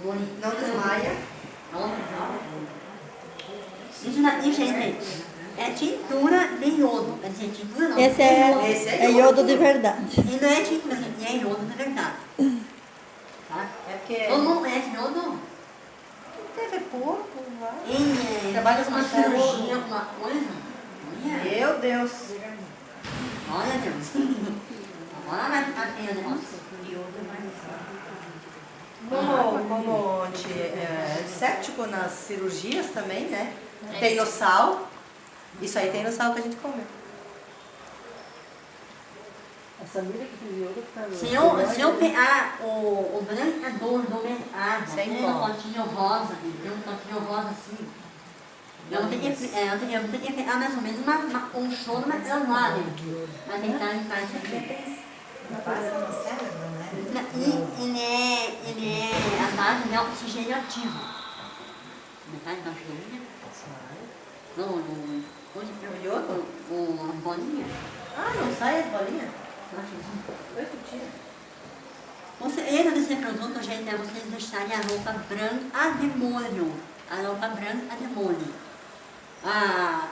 Não desmaia. Isso daqui, gente, é tintura de iodo. Quer dizer, tintura não. Esse é iodo de verdade. E não é tintura, gente, é iodo de verdade. Tá? É porque Todo mundo conhece iodo? teve pouco, vai. Em Trabalha com uma ferro. cirurgia, alguma coisa. Olha, Meu Deus. olha Deus. Agora vai ficar feio o negócio. Como antisséptico nas cirurgias também, né? Tem no sal. Isso aí tem no sal que a gente come. Essa milha que tem iodo tá Se eu pegar o branqueador do mercado, Sem tem pó. um potinho rosa, tem um potinho rosa assim. Eu teria que pegar mais ou menos uma colchona, mas eu não lá dentro. Mas tentar limpar isso aqui. Ele é a base de oxigênio ativo. Metade da cheirinha? O iodo? A bolinha. Ah, não sai as bolinhas? O segredo desse produto, gente, é vocês deixarem a roupa branca de molho. A roupa branca de molho.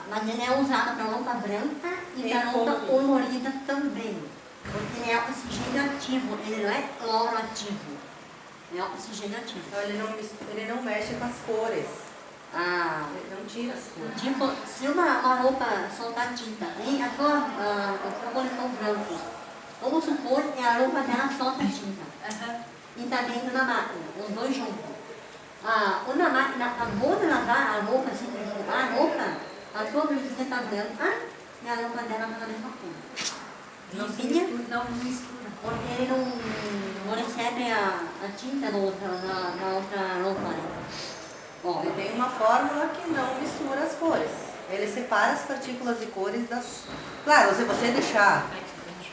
Mas ele é usado para roupa branca e para roupa colorida também. Porque ele é oxigênio ativo, ele não é cloro ativo. É oxigênio ativo. Então ele não mexe com as cores. Ele não tira as cores. Tipo, se uma roupa soltar tinta, hein, a cor branco, vamos supor que a roupa dela solta tinta. E está dentro da máquina, os dois juntos. Quando a máquina acabou de lavar a roupa, assim, de jogar a roupa, a tua blusinha está branca e a roupa dela está na mesma cor. Não mistura. Porque ele não recebe a tinta na outra roupa. Né? Ó, Ele tem uma fórmula que não mistura as cores. Ele separa as partículas de cores das... Claro, se você deixar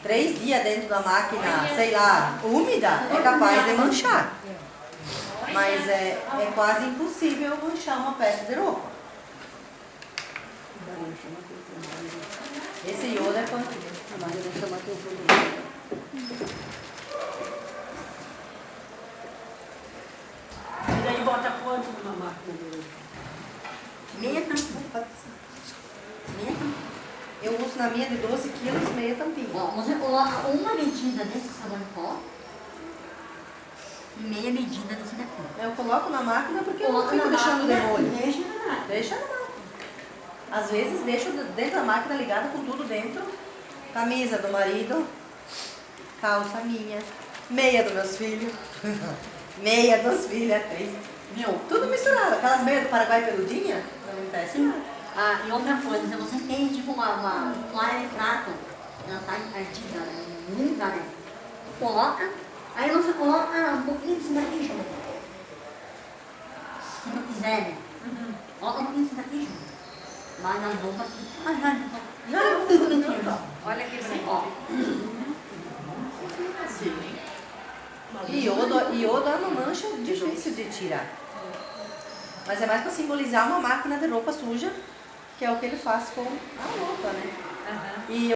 3 dias dentro da máquina, sei lá, úmida, é capaz de manchar. Mas é quase impossível manchar uma peça de roupa. Esse iodo é quanto? E daí bota quanto numa máquina dele? meia tampinha. Eu uso na minha de 12 quilos, meia tampinha. Ó, você coloca uma medida desse sabão em pó e meia medida desse daqui. Eu coloco na máquina porque eu não Coloca fico na deixando de máquina molho. e deixa na máquina. Deixa na máquina. Às vezes deixo dentro da máquina ligada com tudo dentro. Camisa do marido, calça minha, meia dos meus filhos, meia dos filhos, 3. Viu? Tudo misturado. Aquelas meias do Paraguai peludinha, não acontece nada. E outra coisa, se você tem tipo uma toalha de prato, ela tá encardida, limpa, né? Coloca, aí você coloca um pouquinho disso daqui junto. Se não quiser, né? Coloca um pouquinho disso daqui junto. Mas nas roupas, Olha aqui, ó. Iodo é uma mancha difícil de tirar. Mas é mais para simbolizar uma máquina de roupa suja, que é o que ele faz com a roupa, né? E